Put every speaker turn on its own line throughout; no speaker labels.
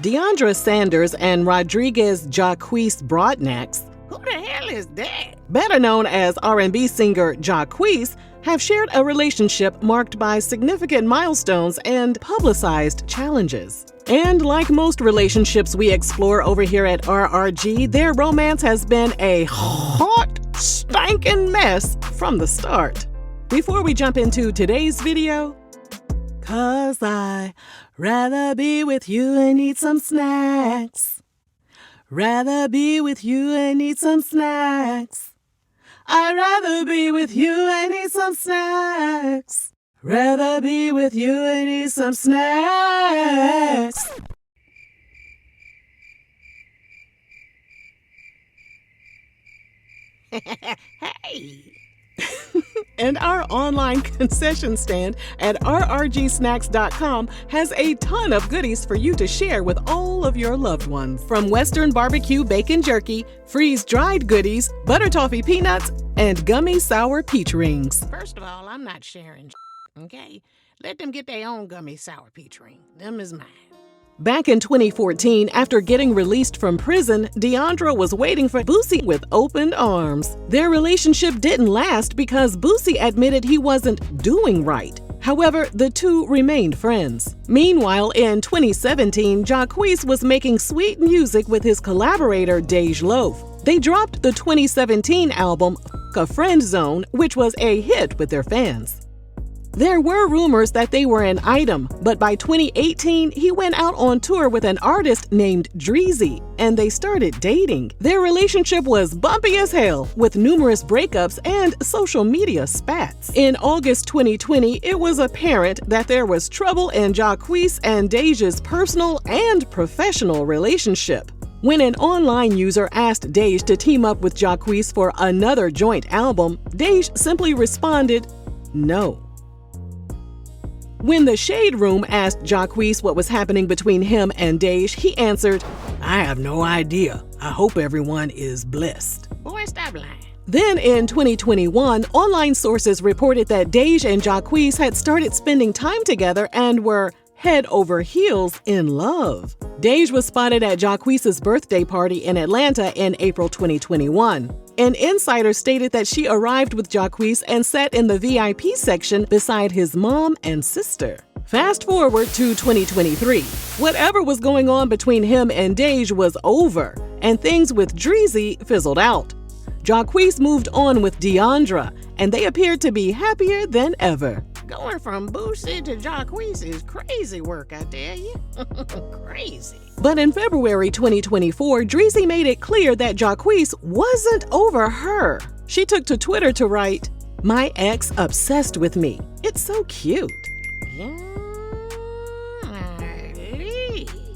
Deiondra Sanders and Rodriquez Jacquees Broadnax, who the hell is that? Better known as R&B singer Jacquees, have shared a relationship marked by significant milestones and publicized challenges. And like most relationships we explore over here at RRG, their romance has been a hot, stankin' mess from the start. Before we jump into today's video, 'cause I'd rather be with you and eat some snacks. Rather be with you and eat some snacks. I'd rather be with you and eat some snacks. Rather be with you and eat some snacks. Hey! And our online concession stand at rrgsnacks.com has a ton of goodies for you to share with all of your loved ones. From Western barbecue bacon jerky, freeze-dried goodies, butter toffee peanuts, and gummy sour peach rings. First of all, I'm not sharing, okay? Let them get their own gummy sour peach ring. Them is mine. Back in 2014, after getting released from prison, Deiondra was waiting for Boosie with open arms. Their relationship didn't last because Boosie admitted he wasn't doing right. However, the two remained friends. Meanwhile, in 2017, Jacquees was making sweet music with his collaborator Dej Loaf. They dropped the 2017 album A Friend Zone, which was a hit with their fans. There were rumors that they were an item, but by 2018, he went out on tour with an artist named Dreezy, and they started dating. Their relationship was bumpy as hell, with numerous breakups and social media spats. In August 2020, it was apparent that there was trouble in Jacquees and Dej's personal and professional relationship. When an online user asked Dej to team up with Jacquees for another joint album, Dej simply responded, "No." When the Shade Room asked Jacquees what was happening between him and Dej, he answered, "I have no idea. I hope everyone is blessed." Boy, stop lying. Then in 2021, online sources reported that Dej and Jacquees had started spending time together and were head over heels in love. Dej was spotted at Jacquees' birthday party in Atlanta in April 2021. An insider stated that she arrived with Jacquees and sat in the VIP section beside his mom and sister. Fast forward to 2023. Whatever was going on between him and Dej was over, and things with Dreezy fizzled out. Jacquees moved on with Deiondra, and they appeared to be happier than ever. Going from Boosie to Jacquees is crazy work, I tell you. Crazy. But in February 2024, Dreezy made it clear that Jacquees wasn't over her. She took to Twitter to write, "My ex obsessed with me. It's so cute."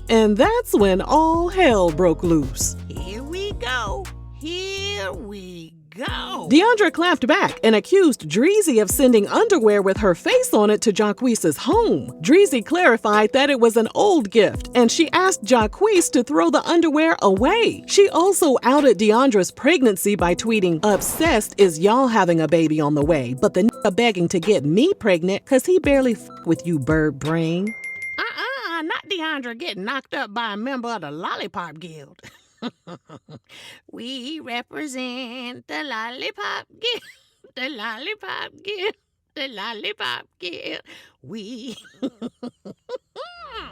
And that's when all hell broke loose. Here we go. Here we go. Deiondra clapped back and accused Dreezy of sending underwear with her face on it to Jacquees' home. Dreezy clarified that it was an old gift, and she asked Jacquees to throw the underwear away. She also outed Deiondra's pregnancy by tweeting, "Obsessed is y'all having a baby on the way, but the nigga begging to get me pregnant cause he barely f with you, bird brain." Not Deiondra getting knocked up by a member of the Lollipop Guild. We represent the Lollipop Guild, the Lollipop Guild, the Lollipop Guild. We.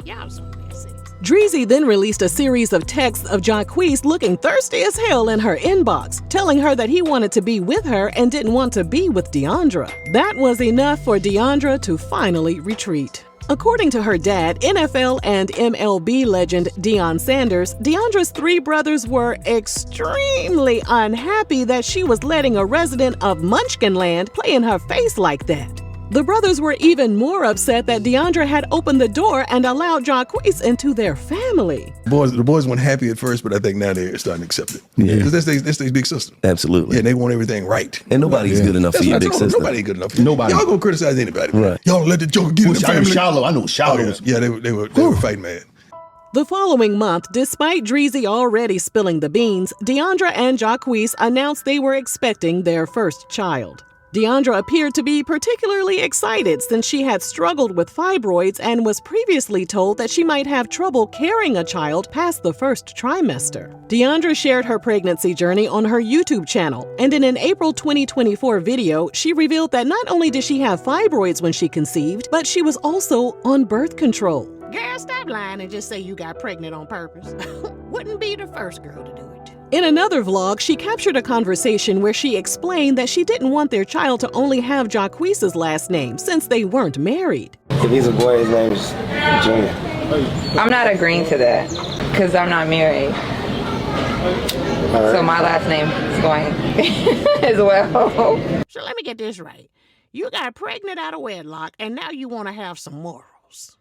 Y'all some messages. Dreezy then released a series of texts of Jacquees looking thirsty as hell in her inbox, telling her that he wanted to be with her and didn't want to be with Deiondra. That was enough for Deiondra to finally retreat. According to her dad, NFL and MLB legend Deion Sanders, Deiondra's three brothers were extremely unhappy that she was letting a resident of Munchkinland play in her face like that. The brothers were even more upset that Deiondra had opened the door and allowed Jacquees into their family.
The boys weren't happy at first, but I think now they're starting to accept it.
Yeah.
Because that's their big sister.
Absolutely.
Yeah, they want everything right.
And nobody's good enough for your big sister.
Nobody good enough.
Nobody.
Y'all gonna criticize anybody.
Right.
Y'all let the joker get in the family.
I know Shallow.
Oh, yeah, they were fighting mad.
The following month, despite Dreezy already spilling the beans, Deiondra and Jacquees announced they were expecting their first child. Deiondra appeared to be particularly excited since she had struggled with fibroids and was previously told that she might have trouble carrying a child past the first trimester. Deiondra shared her pregnancy journey on her YouTube channel, and in an April 2024 video, she revealed that not only did she have fibroids when she conceived, but she was also on birth control.
Girl, stop lying and just say you got pregnant on purpose. Wouldn't be the first girl to do it.
In another vlog, she captured a conversation where she explained that she didn't want their child to only have Jacquees' last name since they weren't married.
If he's a boy, his name is Junior.
I'm not agreeing to that because I'm not married. So my last name is going as well.
So let me get this right. You got pregnant out of wedlock and now you want to have some morals.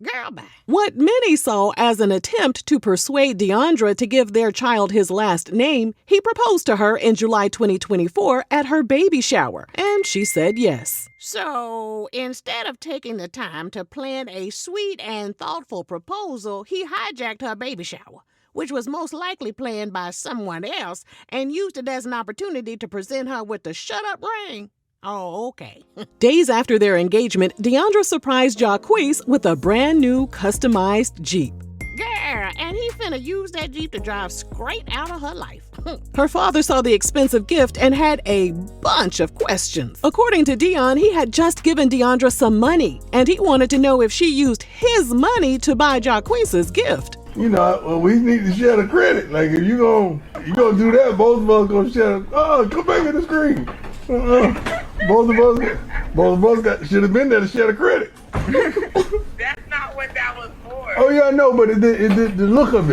Girl, bye.
What many saw as an attempt to persuade Deiondra to give their child his last name, he proposed to her in July 2024 at her baby shower, and she said yes.
So instead of taking the time to plan a sweet and thoughtful proposal, he hijacked her baby shower, which was most likely planned by someone else, and used it as an opportunity to present her with the shut-up ring. Oh, okay.
Days after their engagement, Deiondra surprised Jacquees with a brand new customized Jeep.
Girl, and he finna use that Jeep to drive straight out of her life.
Her father saw the expensive gift and had a bunch of questions. According to Dion, he had just given Deiondra some money, and he wanted to know if she used his money to buy Jacquees' gift.
You know, well, we need to share the credit. Like, if you gonna do that, both of us gonna share. Oh, come back in the screen. Both of us should have been there to share the credit.
That's not what that was for.
Oh yeah, I know, but the look of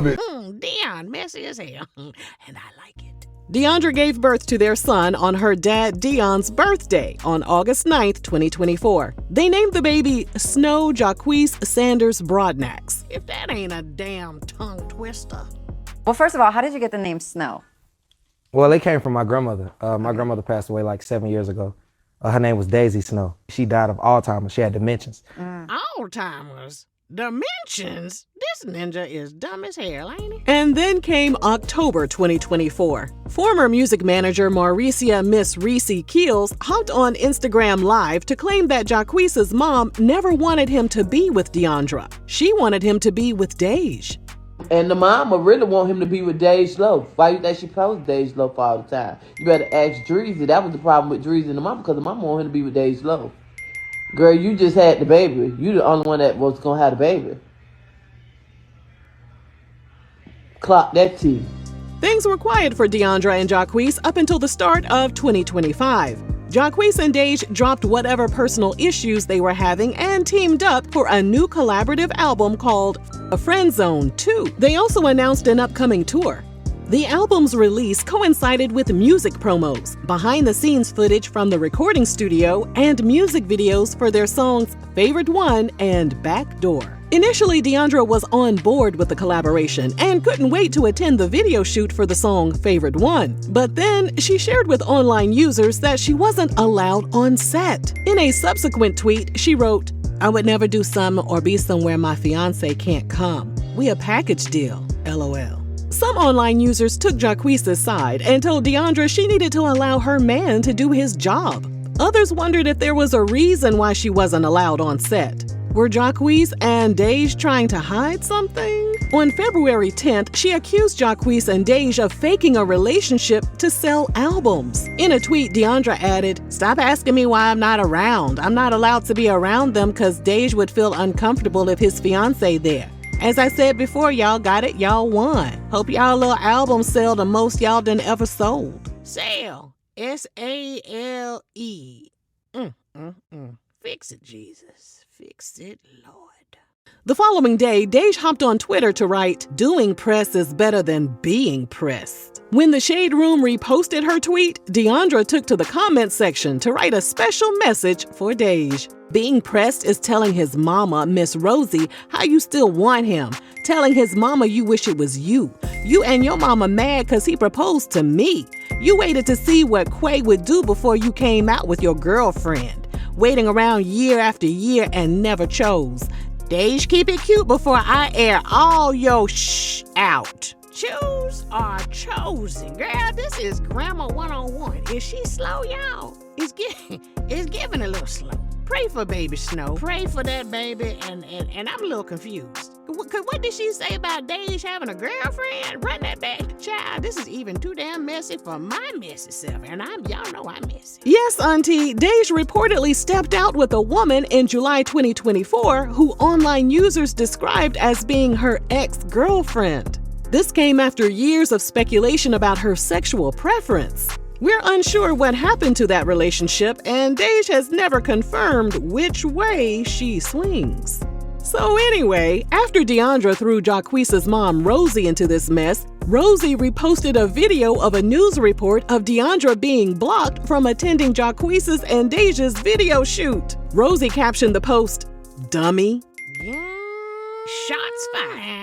it.
Dion, messy as hell, and I like it.
Deiondra gave birth to their son on her dad Dion's birthday on August 9th, 2024. They named the baby Snow Jacquees Sanders Broadnax.
If that ain't a damn tongue twister.
Well, first of all, how did you get the name Snow?
Well, it came from my grandmother. My grandmother passed away like 7 years ago. Her name was Daisy Snow. She died of Alzheimer's. She had dementias.
Alzheimer's? Dimensions? This ninja is dumb as hell, ain't he?
And then came October 2024. Former music manager Mauricia Miss Reese Keels hopped on Instagram Live to claim that Jacquees' mom never wanted him to be with Deiondra. She wanted him to be with Dej.
And the mama really want him to be with Dej Loaf. Why you think she posts Dej Loaf all the time? You better ask Dreezy. That was the problem with Dreezy and the mama, because the mama want him to be with Dej Loaf. Girl, you just had the baby. You the only one that was gonna have the baby. Clock that T.
Things were quiet for Deiondra and Jacquees up until the start of 2025. Jacquees and Dej dropped whatever personal issues they were having and teamed up for a new collaborative album called A Friend Zone 2. They also announced an upcoming tour. The album's release coincided with music promos, behind-the-scenes footage from the recording studio, and music videos for their songs Favorite One and Backdoor. Initially, Deiondra was on board with the collaboration and couldn't wait to attend the video shoot for the song Favorite One. But then she shared with online users that she wasn't allowed on set. In a subsequent tweet, she wrote, "I would never do something or be somewhere my fiance can't come. We a package deal, LOL." Some online users took Jacquees' side and told Deiondra she needed to allow her man to do his job. Others wondered if there was a reason why she wasn't allowed on set. Were Jacquees and Dej trying to hide something? On February 10th, she accused Jacquees and Dej of faking a relationship to sell albums. In a tweet, Deiondra added, "Stop asking me why I'm not around. I'm not allowed to be around them because Dej would feel uncomfortable if his fiance there. As I said before, y'all got it, y'all won. Hope y'all little albums sell the most y'all done ever sold."
Sale. S-A-L-E. Fix it, Jesus. Fix it, Lord.
The following day, Dej hopped on Twitter to write, "Doing press is better than being pressed." When the Shade Room reposted her tweet, Deiondra took to the comment section to write a special message for Dej. Being pressed is telling his mama, Miss Rosie, how you still want him. Telling his mama you wish it was you. You and your mama mad because he proposed to me. You waited to see what Quay would do before you came out with your girlfriend. Waiting around year after year and never chose. Dej, keep it cute before I air all your shh out.
Choose or chosen. Girl, this is Grammar 101. Is she slow, y'all? It's giving a little slow. Pray for baby Snow. Pray for that baby, and I'm a little confused. What did she say about Dej having a girlfriend? Run that back. Child, this is even too damn messy for my messy self, and y'all know I'm messy.
Yes, Auntie, Dej reportedly stepped out with a woman in July 2024 who online users described as being her ex-girlfriend. This came after years of speculation about her sexual preference. We're unsure what happened to that relationship, and Dej has never confirmed which way she swings. So anyway, after Deiondra threw Jacquees' mom Rosie into this mess, Rosie reposted a video of a news report of Deiondra being blocked from attending Jacquees' and Dej's video shoot. Rosie captioned the post, "Dummy."
Yeah, shots fired.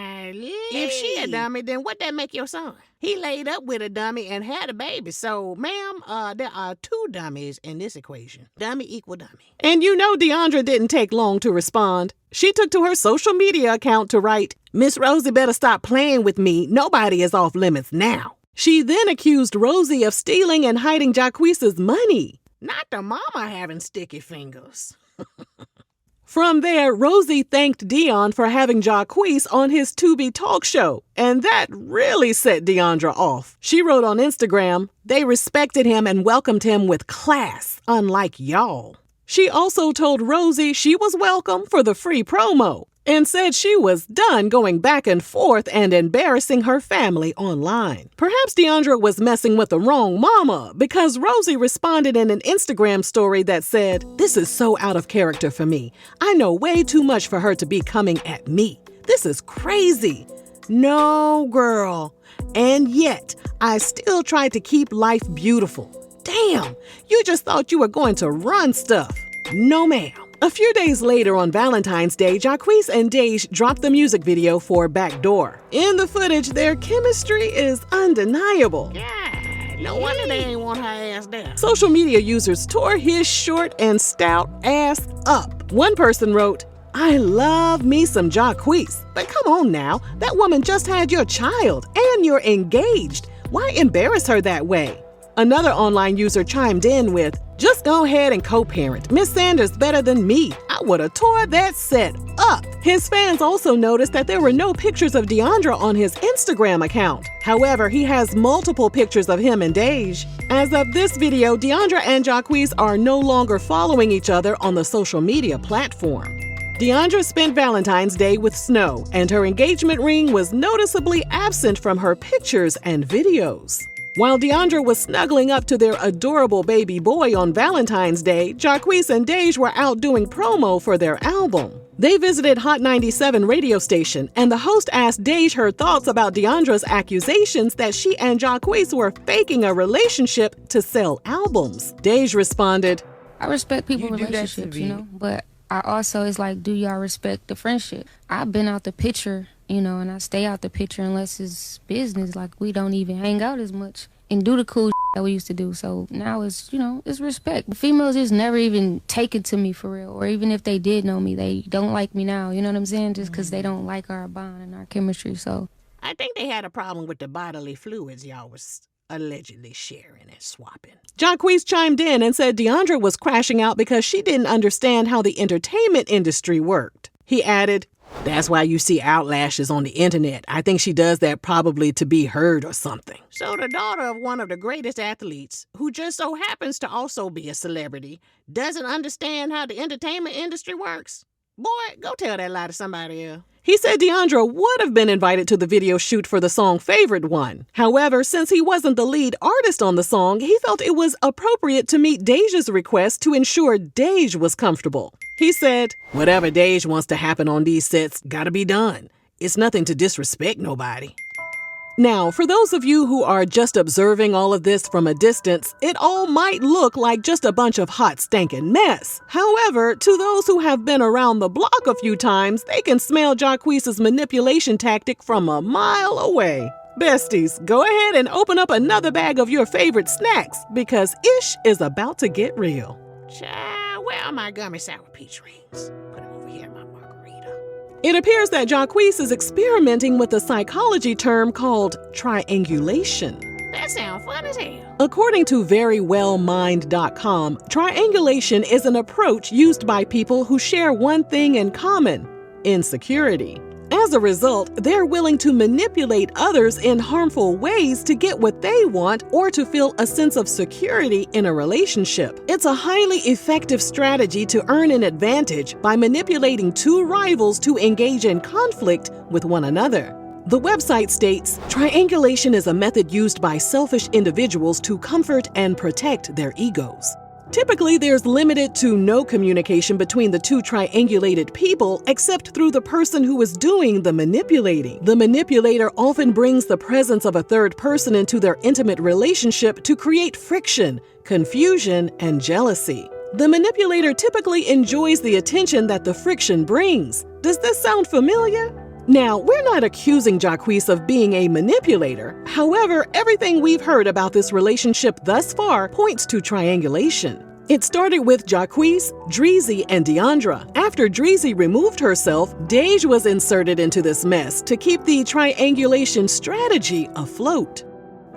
If she a dummy, then what that make your son? He laid up with a dummy and had a baby. So, ma'am, there are two dummies in this equation. Dummy equal dummy.
And you know Deiondra didn't take long to respond. She took to her social media account to write, "Miss Rosie better stop playing with me. Nobody is off limits now." She then accused Rosie of stealing and hiding Jacquees' money.
Not the mama having sticky fingers.
From there, Rosie thanked Dion for having Jacquees on his Tubi talk show, and that really set Deiondra off. She wrote on Instagram, "They respected him and welcomed him with class, unlike y'all." She also told Rosie she was welcome for the free promo, and said she was done going back and forth and embarrassing her family online. Perhaps Deiondra was messing with the wrong mama, because Rosie responded in an Instagram story that said, "This is so out of character for me. I know way too much for her to be coming at me. This is crazy. No, girl. And yet, I still tried to keep life beautiful. Damn, you just thought you were going to run stuff. No, ma'am." A few days later on Valentine's Day, Jacquees and Dej dropped the music video for Backdoor. In the footage, their chemistry is undeniable.
Yeah, no wonder they ain't want her ass there.
Social media users tore his short and stout ass up. One person wrote, "I love me some Jacquees, but come on now, that woman just had your child and you're engaged. Why embarrass her that way?" Another online user chimed in with, "Just go ahead and co-parent. Miss Sanders better than me. I would have tore that set up." His fans also noticed that there were no pictures of Deiondra on his Instagram account. However, he has multiple pictures of him and Dej. As of this video, Deiondra and Jacquees are no longer following each other on the social media platform. Deiondra spent Valentine's Day with Snow, and her engagement ring was noticeably absent from her pictures and videos. While Deiondra was snuggling up to their adorable baby boy on Valentine's Day, Jacquees and Dej were out doing promo for their album. They visited Hot 97 radio station, and the host asked Dej her thoughts about Deiondra's accusations that she and Jacquees were faking a relationship to sell albums. Dej responded,
"I respect people's relationships, but I also, it's like, do y'all respect the friendship? I've been out the picture, and I stay out the picture unless it's business. Like, we don't even hang out as much and do the cool that we used to do. So now it's, it's respect. The females just never even take it to me for real. Or even if they did know me, they don't like me now. You know what I'm saying? Just because they don't like our bond and our chemistry. So
I think they had a problem with the bodily fluids y'all was allegedly sharing and swapping.
Jacquees chimed in and said Deiondra was crashing out because she didn't understand how the entertainment industry worked. He added, "That's why you see outlashes on the internet. I think she does that probably to be heard or something."
So the daughter of one of the greatest athletes, who just so happens to also be a celebrity, doesn't understand how the entertainment industry works? Boy, go tell that lie to somebody else.
He said Deiondra would have been invited to the video shoot for the song Favorite One. However, since he wasn't the lead artist on the song, he felt it was appropriate to meet Dej's request to ensure Dej was comfortable. He said, "Whatever Dej wants to happen on these sets, gotta be done. It's nothing to disrespect nobody." Now, for those of you who are just observing all of this from a distance, it all might look like just a bunch of hot stankin' mess. However, to those who have been around the block a few times, they can smell Jacquees' manipulation tactic from a mile away. Besties, go ahead and open up another bag of your favorite snacks, because ish is about to get real.
Child, where are my gummy sour peach rings? Put them over here in my margarita.
It appears that Jacquees is experimenting with a psychology term called triangulation.
That sounds fun as hell.
According to verywellmind.com, triangulation is an approach used by people who share one thing in common: insecurity. As a result, they're willing to manipulate others in harmful ways to get what they want or to feel a sense of security in a relationship. It's a highly effective strategy to earn an advantage by manipulating two rivals to engage in conflict with one another. The website states, triangulation is a method used by selfish individuals to comfort and protect their egos. Typically, there's limited to no communication between the two triangulated people except through the person who is doing the manipulating. The manipulator often brings the presence of a third person into their intimate relationship to create friction, confusion, and jealousy. The manipulator typically enjoys the attention that the friction brings. Does this sound familiar? Now, we're not accusing Jacquees of being a manipulator. However, everything we've heard about this relationship thus far points to triangulation. It started with Jacquees, Dreezy, and Deiondra. After Dreezy removed herself, Deij was inserted into this mess to keep the triangulation strategy afloat.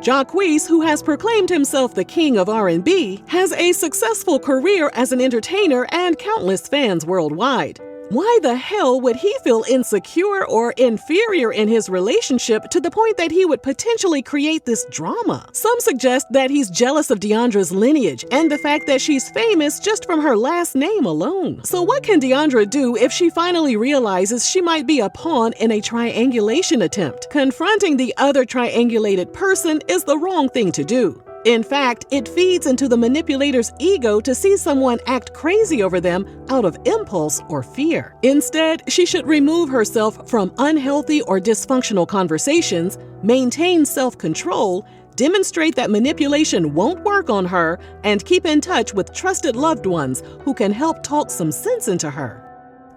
Jacquees, who has proclaimed himself the king of R&B, has a successful career as an entertainer and countless fans worldwide. Why the hell would he feel insecure or inferior in his relationship to the point that he would potentially create this drama? Some suggest that he's jealous of Deiondra's lineage and the fact that she's famous just from her last name alone. So what can Deiondra do if she finally realizes she might be a pawn in a triangulation attempt? Confronting the other triangulated person is the wrong thing to do. In fact, it feeds into the manipulator's ego to see someone act crazy over them out of impulse or fear. Instead, she should remove herself from unhealthy or dysfunctional conversations, maintain self-control, demonstrate that manipulation won't work on her, and keep in touch with trusted loved ones who can help talk some sense into her.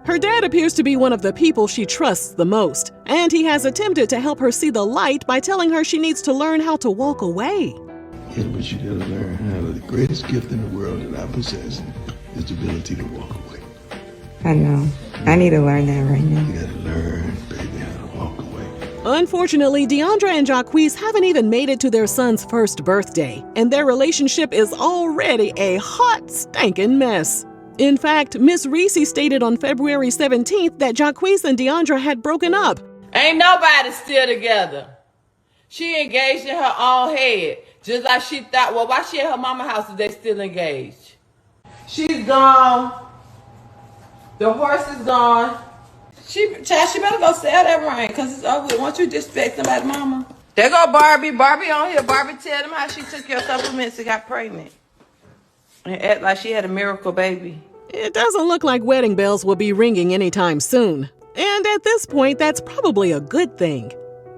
Her dad appears to be one of the people she trusts the most, and he has attempted to help her see the light by telling her she needs to learn how to walk away.
Yeah, but you gotta learn how the greatest gift in the world that I possess is the ability to walk away.
I know. I need to learn that right now.
You gotta learn, baby, how to walk away.
Unfortunately, Deiondra and Jacquees haven't even made it to their son's first birthday, and their relationship is already a hot, stankin' mess. In fact, Miss Reese stated on February 17th that Jacquees and Deiondra had broken up.
Ain't nobody still together. She engaged in her own head. Just like she thought, well, why she at her mama's house if they still engaged? She's gone. The horse is gone. She better go sell that ring, because it's over. Once you disrespect somebody's mama. There go Barbie. Barbie on here. Barbie tell them how she took your supplements and got pregnant. And act like she had a miracle baby.
It doesn't look like wedding bells will be ringing anytime soon. And at this point, that's probably a good thing.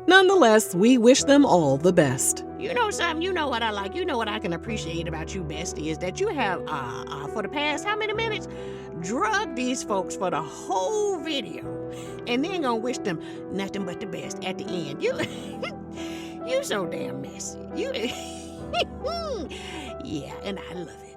Nonetheless, we wish them all the best.
You know something, you know what I like, you know what I can appreciate about you, Bestie, is that you have, for the past how many minutes, drugged these folks for the whole video. And then gonna wish them nothing but the best at the end. You so damn messy. Yeah, and I love it.